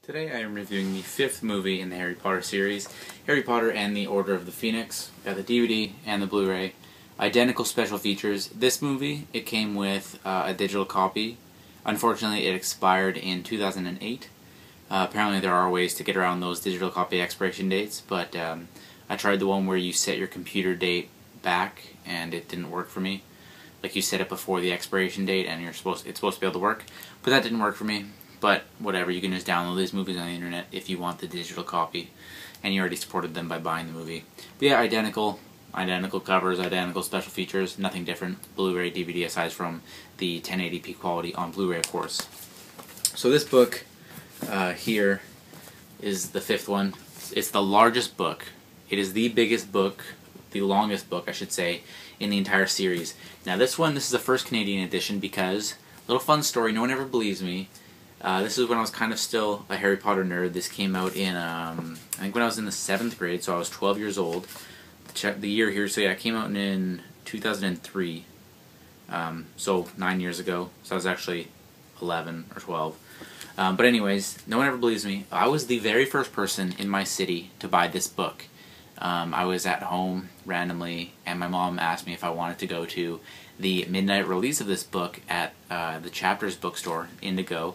Today I am reviewing the fifth movie in the Harry Potter series, Harry Potter and the Order of the Phoenix. Got the DVD and the Blu-ray. Identical special features. This movie, it came with a digital copy. Unfortunately, it expired in 2008. Apparently there are ways to get around those digital copy expiration dates, but I tried the one where you set your computer date back and it didn't work for me. Like you set it before the expiration date and it's supposed to be able to work, but that didn't work for me. But whatever, you can just download these movies on the internet if you want the digital copy, and you already supported them by buying the movie. But yeah, identical covers, identical special features, nothing different. Blu-ray, DVD, aside from the 1080p quality on Blu-ray, of course. So this book here is the fifth one. It's the largest book. It is the biggest book, the longest book, I should say, in the entire series. Now this is the first Canadian edition because, little fun story, no one ever believes me. This is when I was kind of still a Harry Potter nerd. This came out in, I think when I was in the 7th grade, so I was 12 years old. Check the year here, so yeah, it came out in 2003, so 9 years ago, so I was actually 11 or 12. But anyways, no one ever believes me. I was the very first person in my city to buy this book. I was at home randomly, and my mom asked me if I wanted to go to the midnight release of this book at the Chapters bookstore, Indigo.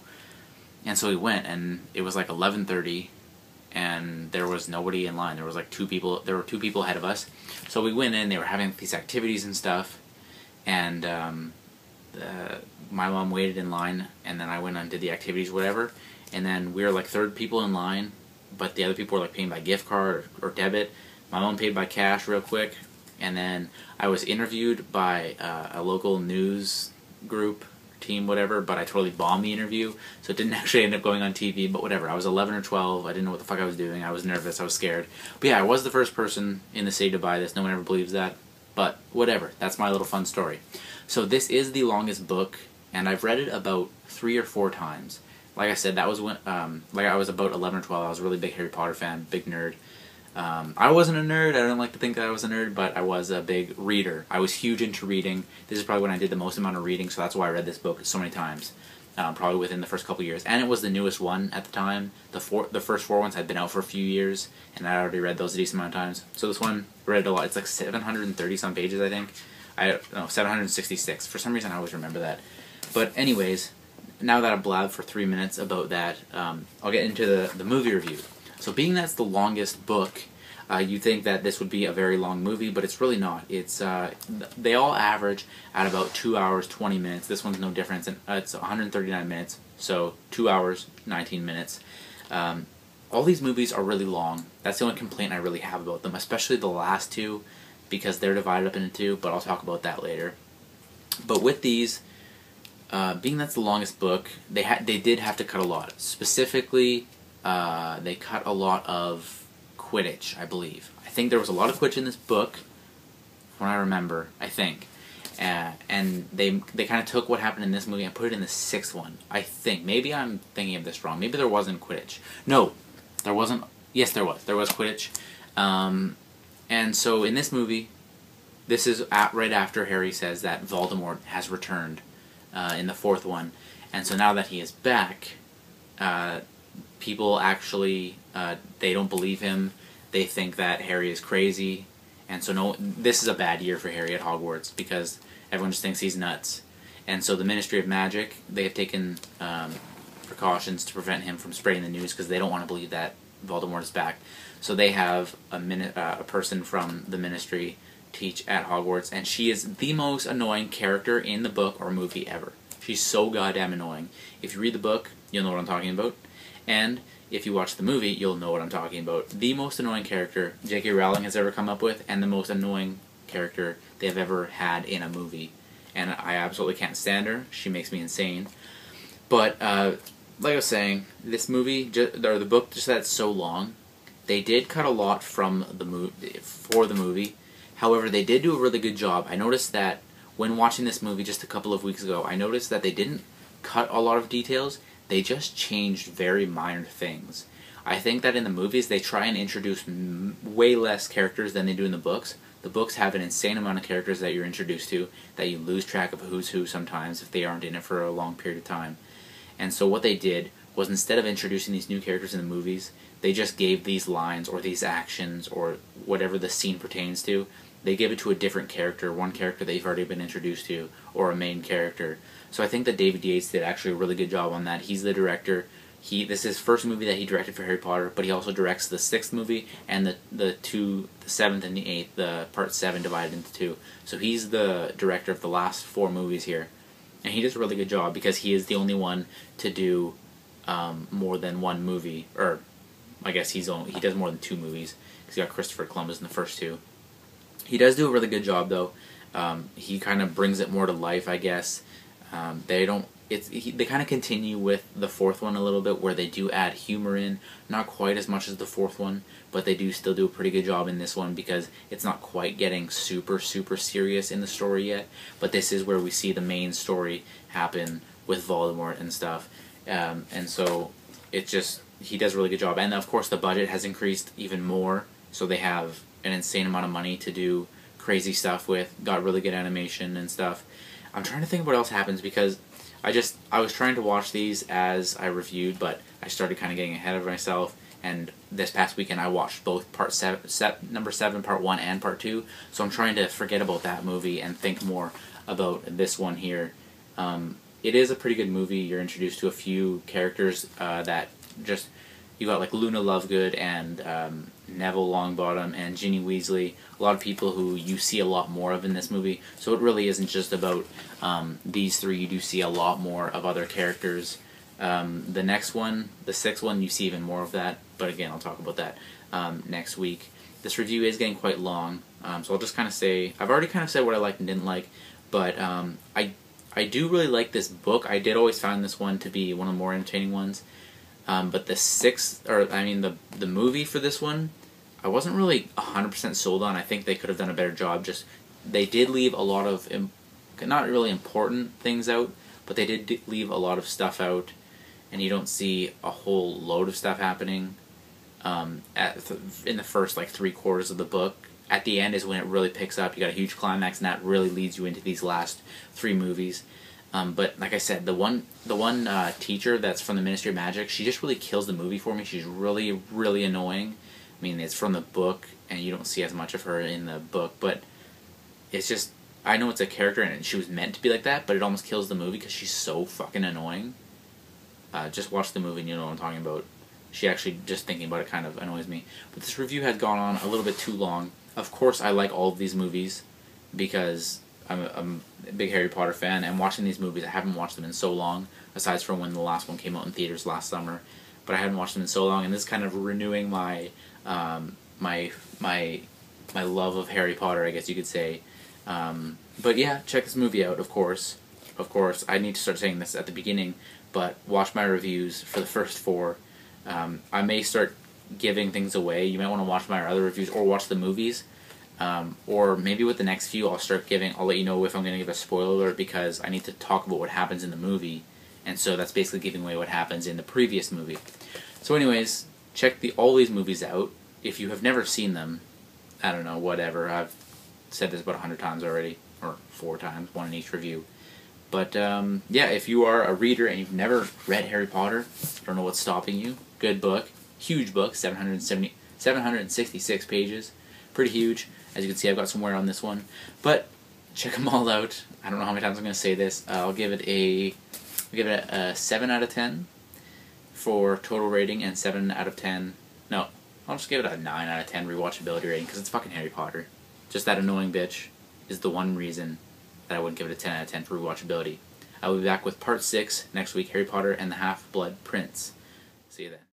And so we went, and it was like 11:30, and there was nobody in line. There was like two people ahead of us. So we went in, they were having these activities and stuff, and my mom waited in line, and then I went and did the activities, whatever, and then we were like third people in line, but the other people were like paying by gift card or debit. My mom paid by cash real quick, and then I was interviewed by a local news group, team, whatever, but I totally bombed the interview, so it didn't actually end up going on TV, but whatever. I was 11 or 12, I didn't know what the fuck I was doing, I was nervous, I was scared. But yeah, I was the first person in the city to buy this, no one ever believes that, but whatever, that's my little fun story. So this is the longest book, and I've read it about 3 or 4 times. Like I said, that was when, like I was about 11 or 12, I was a really big Harry Potter fan, big nerd. I wasn't a nerd, I don't like to think that I was a nerd, but I was a big reader. I was huge into reading. This is probably when I did the most amount of reading, so that's why I read this book so many times. Probably within the first couple years. And it was the newest one at the time. The first 4 ones had been out for a few years, and I already read those a decent amount of times. So this one, I read it a lot. It's like 730 some pages, I think. I don't know, 766. For some reason I always remember that. But anyways, now that I've blabbed for 3 minutes about that, I'll get into the movie review. So being that's the longest book, you think that this would be a very long movie, but it's really not. It's they all average at about 2 hours, 20 minutes. This one's no different. It's 139 minutes, so 2 hours, 19 minutes. All these movies are really long. That's the only complaint I really have about them, especially the last two, because they're divided up into 2, but I'll talk about that later. But with these, being that's the longest book, they did have to cut a lot. Specifically, they cut a lot of Quidditch, I believe. I think there was a lot of Quidditch in this book, from what I remember, I think. And they kind of took what happened in this movie and put it in the 6th one, I think. Maybe I'm thinking of this wrong. Maybe there wasn't Quidditch. No, there wasn't. Yes, there was. There was Quidditch. And so in this movie, this is right after Harry says that Voldemort has returned in the 4th one. And so now that he is back, people actually, they don't believe him. They think that Harry is crazy. And so this is a bad year for Harry at Hogwarts because everyone just thinks he's nuts. And so the Ministry of Magic, they have taken precautions to prevent him from spreading the news because they don't want to believe that Voldemort is back. So they have a person from the Ministry teach at Hogwarts, and she is the most annoying character in the book or movie ever. She's so goddamn annoying. If you read the book, you'll know what I'm talking about. And if you watch the movie, you'll know what I'm talking about. The most annoying character J.K. Rowling has ever come up with, and the most annoying character they've ever had in a movie. And I absolutely can't stand her. She makes me insane. But, like I was saying, this movie, or the book, just that it's so long, they did cut a lot from for the movie. However, they did do a really good job. I noticed that when watching this movie just a couple of weeks ago, I noticed that they didn't cut a lot of details. They just changed very minor things. I think that in the movies they try and introduce way less characters than they do in the books. The books have an insane amount of characters that you're introduced to that you lose track of who's who sometimes if they aren't in it for a long period of time. And so what they did was instead of introducing these new characters in the movies, they just gave these lines or these actions or whatever the scene pertains to, they give it to a different character, one character they've already been introduced to, or a main character. So I think that David Yates did actually a really good job on that. He's the director. This is his first movie that he directed for Harry Potter, but he also directs the 6th movie and the 7th and the 8th, the part 7 divided into 2. So he's the director of the last 4 movies here, and he does a really good job because he is the only one to do more than one movie, or I guess he does more than 2 movies because he got Christopher Columbus in the first 2. He does do a really good job though. He kind of brings it more to life, I guess. They kind of continue with the 4th one a little bit, where they do add humor in, not quite as much as the 4th one, but they do still do a pretty good job in this one because it's not quite getting super serious in the story yet. But this is where we see the main story happen with Voldemort and stuff, and so he does a really good job. And of course, the budget has increased even more, so they have an insane amount of money to do crazy stuff with. Got really good animation and stuff. I'm trying to think of what else happens because I was trying to watch these as I reviewed, but I started kind of getting ahead of myself, and this past weekend I watched both number 7, part 1 and part 2, so I'm trying to forget about that movie and think more about this one here. It is a pretty good movie. You're introduced to a few characters that just, you got like Luna Lovegood and Neville Longbottom and Ginny Weasley, a lot of people who you see a lot more of in this movie, so it really isn't just about these 3. You do see a lot more of other characters. The next one, the 6th one, you see even more of that, but again, I'll talk about that next week. This review is getting quite long, so I'll just kind of say, I've already kind of said what I liked and didn't like, but I do really like this book. I did always find this one to be one of the more entertaining ones. But the movie for this one, I wasn't really 100% sold on. I think they could have done a better job. They did leave a lot of, not really important things out, but they did leave a lot of stuff out, and you don't see a whole load of stuff happening in the first, 3/4 of the book. At the end is when it really picks up. You got a huge climax, and that really leads you into these last 3 movies. But like I said, the one teacher that's from the Ministry of Magic, she just really kills the movie for me. She's really, really annoying. I mean, it's from the book, and you don't see as much of her in the book, but it's just, I know it's a character, and she was meant to be like that, but it almost kills the movie because she's so fucking annoying. Just watch the movie and you know what I'm talking about. She actually, just thinking about it, kind of annoys me. But this review has gone on a little bit too long. Of course, I like all of these movies because I'm a big Harry Potter fan, and watching these movies, I haven't watched them in so long, aside from when the last one came out in theaters last summer, but I haven't watched them in so long, and this is kind of renewing my my love of Harry Potter, I guess you could say. But yeah, check this movie out, of course. Of course, I need to start saying this at the beginning, but watch my reviews for the first 4. I may start giving things away. You might want to watch my other reviews or watch the movies. Or maybe with the next few I'll let you know if I'm going to give a spoiler alert, because I need to talk about what happens in the movie, and so that's basically giving away what happens in the previous movie. So anyways, check all these movies out. If you have never seen them, I don't know, whatever, I've said this about 100 times already, or 4 times, 1 in each review. But yeah, if you are a reader and you've never read Harry Potter, I don't know what's stopping you. Good book, huge book, 766 pages, pretty huge. As you can see, I've got some wear on this one, but check them all out. I don't know how many times I'm going to say this. I'll give it a 7 out of 10 for total rating, and 7 out of 10. No, I'll just give it a 9 out of 10 rewatchability rating, because it's fucking Harry Potter. Just that annoying bitch is the one reason that I wouldn't give it a 10 out of 10 for rewatchability. I will be back with part 6 next week, Harry Potter and the Half-Blood Prince. See you then.